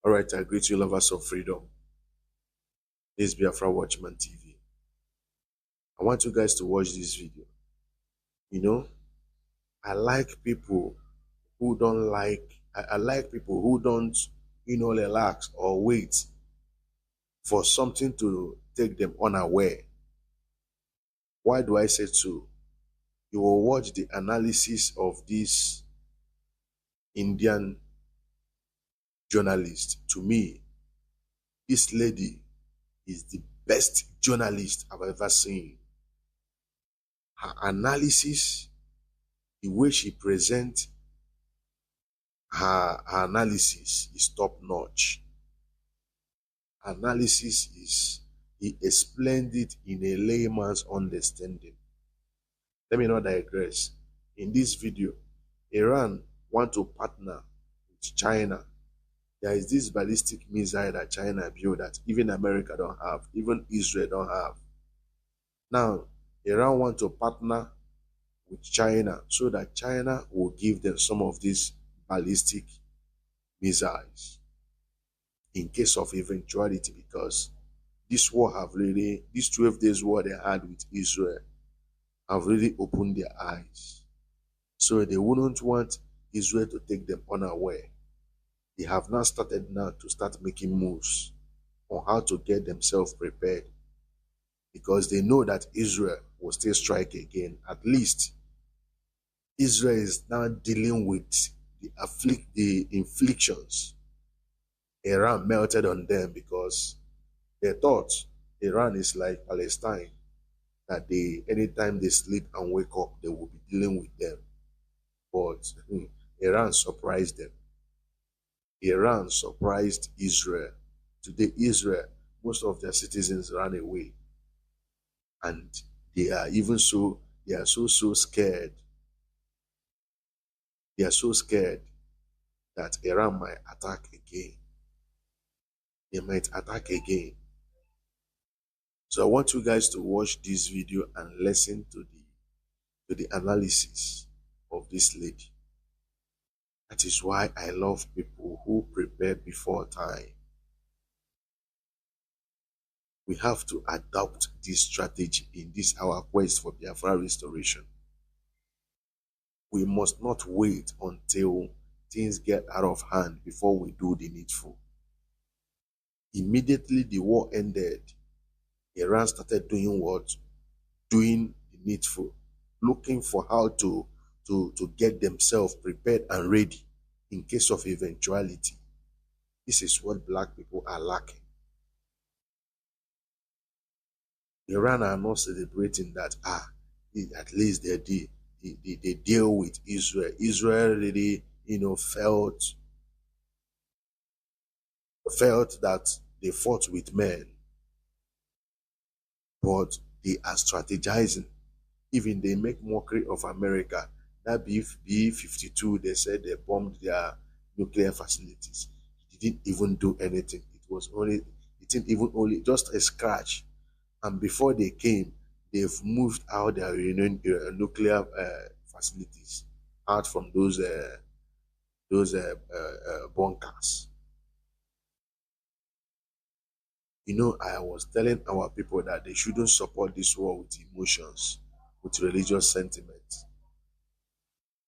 All right, I greet you, lovers of freedom. This is Biafra Watchman TV. I want you guys to watch this video. You know, I like people who don't like, I like people who don't, relax or wait for something to take them unaware. Why do I say so? You will watch the analysis of this Indian journalist. To me, this lady is the best journalist I've ever seen. Her analysis, the way she presents her analysis is top notch. Analysis is, he explained it in a layman's understanding. Let me not digress. In this video, Iran want to partner with China. There is this ballistic missile that China built that even America don't have, even Israel don't have. Now, Iran want to partner with China so that China will give them some of these ballistic missiles in case of eventuality, because this war have really, this 12 days war they had with Israel have really opened their eyes. So they wouldn't want Israel to take them unaware. They have now started to start making moves on how to get themselves prepared, because they know that Israel will still strike again. At least Israel is now dealing with the inflictions Iran melted on them, because they thought Iran is like Palestine, that anytime they sleep and wake up, they will be dealing with them. But Iran surprised them. Iran surprised Israel. Today, Israel, most of their citizens ran away. And they are so scared. They are so scared that Iran might attack again. They might attack again. So I want you guys to watch this video and listen to the analysis of this lady. That is why I love people who prepare before time. We have to adopt this strategy in this our quest for Biafra restoration. We must not wait until things get out of hand before we do the needful. Immediately the war ended, Iran started doing what? Doing the needful, looking for how to get themselves prepared and ready in case of eventuality. This is what black people are lacking. Iran are not celebrating that, at least they deal with Israel. Israel really, felt that they fought with men, but they are strategizing. Even they make mockery of America. That B-52, they said they bombed their nuclear facilities. It didn't even do anything. It didn't even only just a scratch. And before they came, they've moved out their nuclear facilities out from those bunkers. I was telling our people that they shouldn't support this war with emotions, with religious sentiments.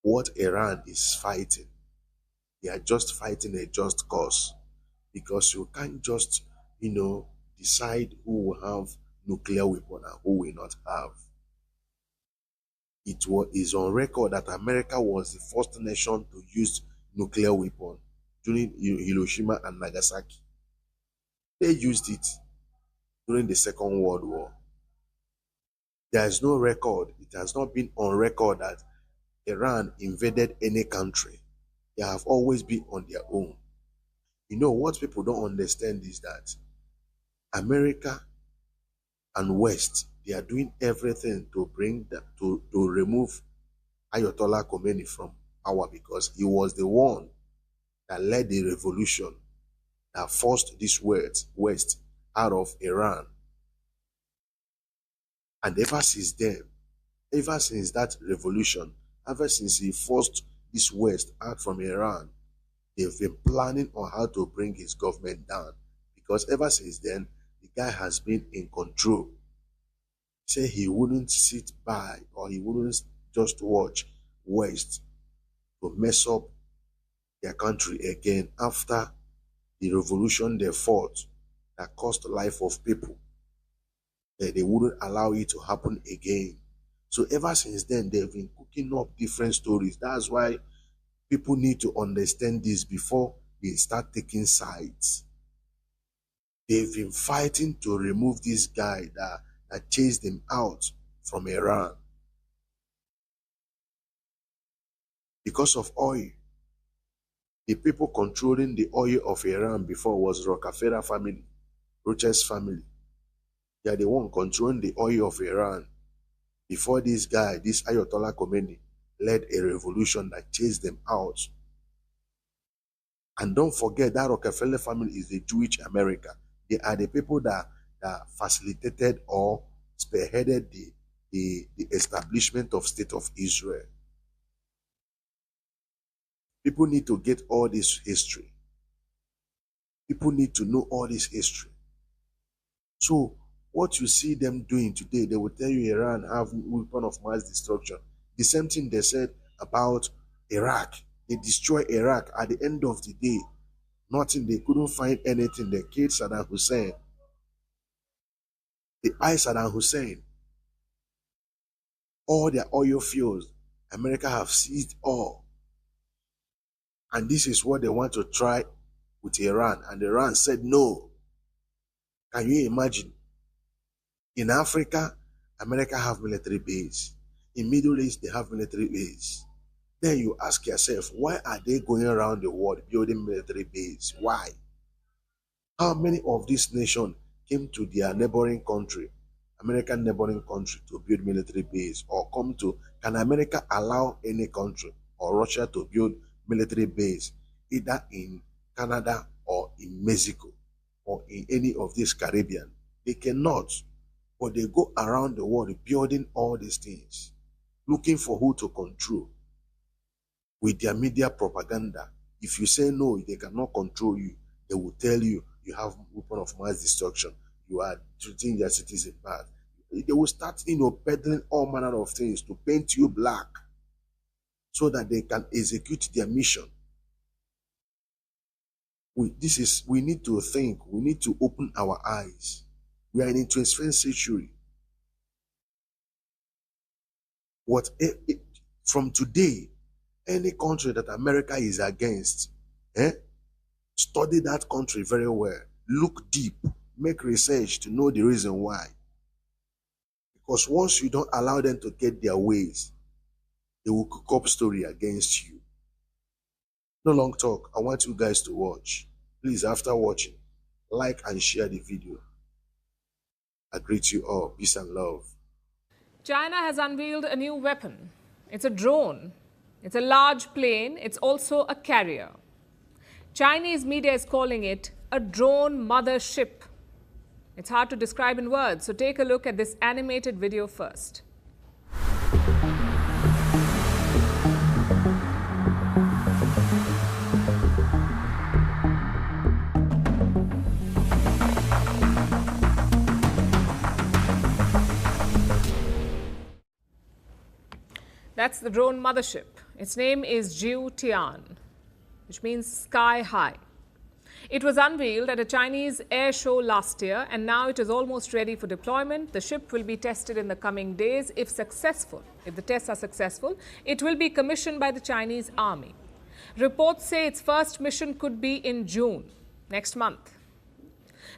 What Iran is fighting, they are just fighting a just cause, because you can't just, decide who will have nuclear weapon and who will not have. It is on record that America was the first nation to use nuclear weapon during Hiroshima and Nagasaki. They used it during the Second World War. There is no record. It has not been on record that Iran invaded any country. They have always been on their own. What people don't understand is that America and West, they are doing everything to bring them to remove Ayatollah Khomeini from power, because he was the one that led the revolution that forced this West out of Iran. And ever since then, ever since that revolution, ever since he forced this West out from Iran, They've been planning on how to bring his government down, because ever since then, the guy has been in control. Say he wouldn't sit by, or he wouldn't just watch West to mess up their country again after the revolution they fought that cost the life of people. That they wouldn't allow it to happen again. So ever since then, they've been cooking up different stories. That's why people need to understand this before they start taking sides. They've been fighting to remove this guy that chased them out from Iran because of oil. The people controlling the oil of Iran before was Rockefeller family, Rothschild family. They are the one controlling the oil of Iran before this guy, this Ayatollah Khomeini, led a revolution that chased them out. And don't forget that Rockefeller family is the Jewish America. They are the people that facilitated or spearheaded the establishment of State of Israel. People need to get all this history. People need to know all this history. So what you see them doing today, they will tell you Iran have weapon of mass destruction. The same thing they said about Iraq. They destroyed Iraq. At the end of the day, nothing. They couldn't find anything. They killed Saddam Hussein. They iced Saddam Hussein. All their oil fields, America have seized all. And this is what they want to try with Iran. And Iran said no. Can you imagine? In Africa, America have military base. In Middle East, they have military base. Then you ask yourself, why are they going around the world building military base? Why? How many of these nations came to their neighboring country, American neighboring country, to build military base? Or can America allow any country or Russia to build military base either in Canada or in Mexico or in any of these Caribbean? They cannot. But they go around the world building all these things, looking for who to control with their media propaganda. If you say no, they cannot control you. They will tell you you have weapon of mass destruction. You are treating their citizens bad. They will start, peddling all manner of things to paint you black so that they can execute their mission. We need to think. We need to open our eyes. We are in the 21st century. From today, any country that America is against, study that country very well. Look deep. Make research to know the reason why. Because once you don't allow them to get their ways, they will cook up story against you. No long talk. I want you guys to watch. Please, after watching, like and share the video. I greet you all. Peace and love. China has unveiled a new weapon. It's a drone. It's a large plane. It's also a carrier. Chinese media is calling it a drone mothership. It's hard to describe in words, so take a look at this animated video first. That's the drone mothership. Its name is Jiu Tian, which means sky high. It was unveiled at a Chinese air show last year, and now it is almost ready for deployment. The ship will be tested in the coming days. If successful, if the tests are successful, it will be commissioned by the Chinese army. Reports say its first mission could be in June, next month.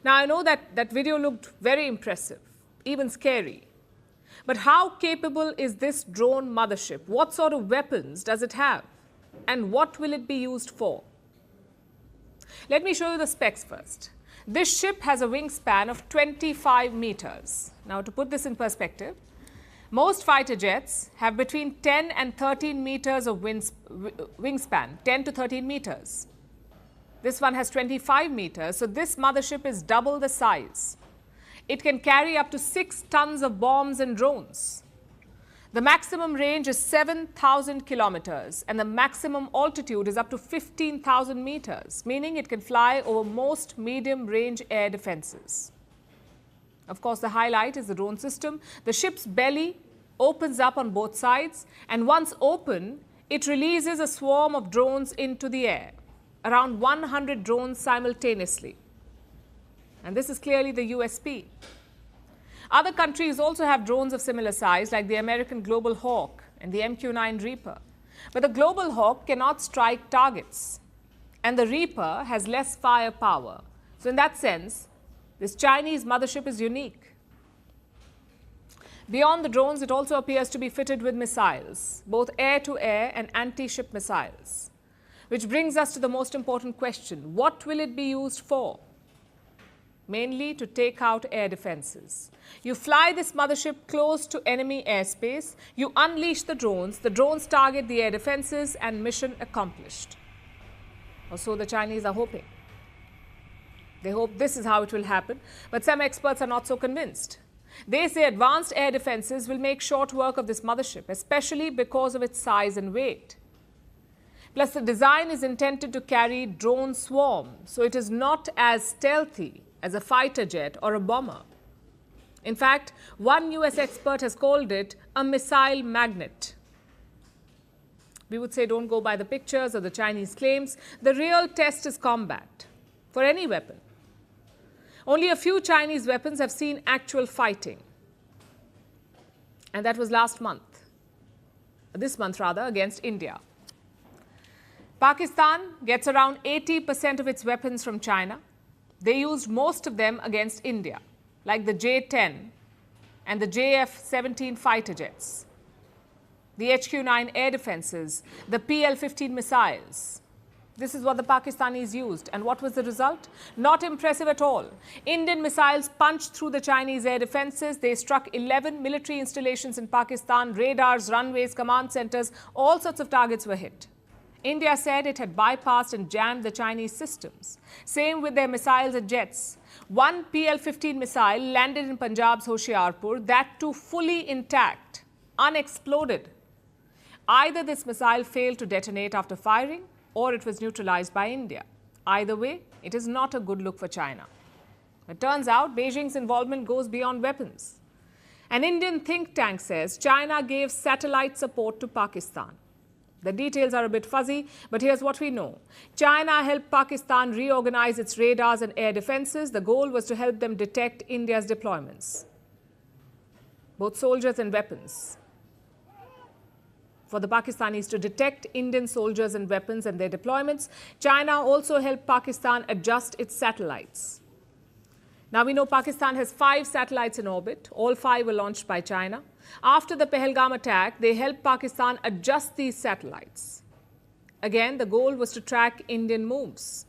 Now, I know that video looked very impressive, even scary. But how capable is this drone mothership? What sort of weapons does it have? And what will it be used for? Let me show you the specs first. This ship has a wingspan of 25 meters. Now, to put this in perspective, most fighter jets have between 10 and 13 meters of wingspan, 10 to 13 meters. This one has 25 meters, so this mothership is double the size. It can carry up to 6 tons of bombs and drones. The maximum range is 7,000 kilometers and the maximum altitude is up to 15,000 meters, meaning it can fly over most medium-range air defenses. Of course, the highlight is the drone system. The ship's belly opens up on both sides, and once open, it releases a swarm of drones into the air, around 100 drones simultaneously. And this is clearly the USP. Other countries also have drones of similar size, like the American Global Hawk and the MQ-9 Reaper. But the Global Hawk cannot strike targets, and the Reaper has less firepower. So in that sense, this Chinese mothership is unique. Beyond the drones, it also appears to be fitted with missiles, both air-to-air and anti-ship missiles. Which brings us to the most important question: what will it be used for? Mainly to take out air defenses. You fly this mothership close to enemy airspace, you unleash the drones target the air defenses, and mission accomplished. Or so the Chinese are hoping. They hope this is how it will happen, but some experts are not so convinced. They say advanced air defenses will make short work of this mothership, especially because of its size and weight. Plus, the design is intended to carry drone swarm, so it is not as stealthy as a fighter jet or a bomber. In fact, one US expert has called it a missile magnet. We would say don't go by the pictures or the Chinese claims. The real test is combat for any weapon. Only a few Chinese weapons have seen actual fighting. And that was this month, against India. Pakistan gets around 80% of its weapons from China. They used most of them against India, like the J-10 and the JF-17 fighter jets, the HQ-9 air defenses, the PL-15 missiles. This is what the Pakistanis used. And what was the result? Not impressive at all. Indian missiles punched through the Chinese air defenses. They struck 11 military installations in Pakistan, radars, runways, command centers. All sorts of targets were hit. India said it had bypassed and jammed the Chinese systems. Same with their missiles and jets. One PL-15 missile landed in Punjab's Hoshiarpur, that too fully intact, unexploded. Either this missile failed to detonate after firing, or it was neutralized by India. Either way, it is not a good look for China. It turns out Beijing's involvement goes beyond weapons. An Indian think tank says China gave satellite support to Pakistan. The details are a bit fuzzy, but here's what we know. China helped Pakistan reorganize its radars and air defenses. The goal was to help them detect India's deployments, both soldiers and weapons. For the Pakistanis to detect Indian soldiers and weapons and their deployments, China also helped Pakistan adjust its satellites. Now we know Pakistan has 5 satellites in orbit. All 5 were launched by China. After the Pahalgam attack, they helped Pakistan adjust these satellites. Again, the goal was to track Indian moves.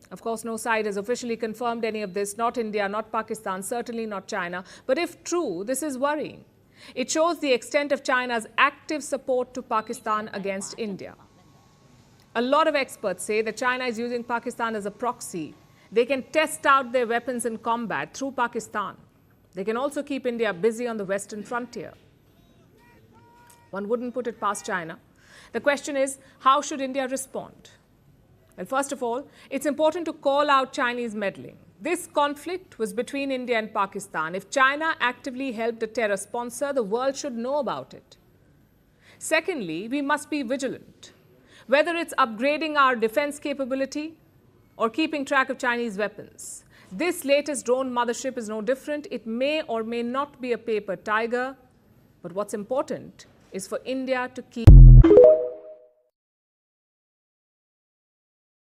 Of course, no side has officially confirmed any of this, not India, not Pakistan, certainly not China. But if true, this is worrying. It shows the extent of China's active support to Pakistan against India. A lot of experts say that China is using Pakistan as a proxy. They can test out their weapons in combat through Pakistan. They can also keep India busy on the western frontier. One wouldn't put it past China. The question is, how should India respond? Well, first of all, it's important to call out Chinese meddling. This conflict was between India and Pakistan. If China actively helped a terror sponsor, the world should know about it. Secondly, we must be vigilant. Whether it's upgrading our defense capability or keeping track of Chinese weapons, this latest drone mothership is no different. It may or may not be a paper tiger, but what's important is for India to keep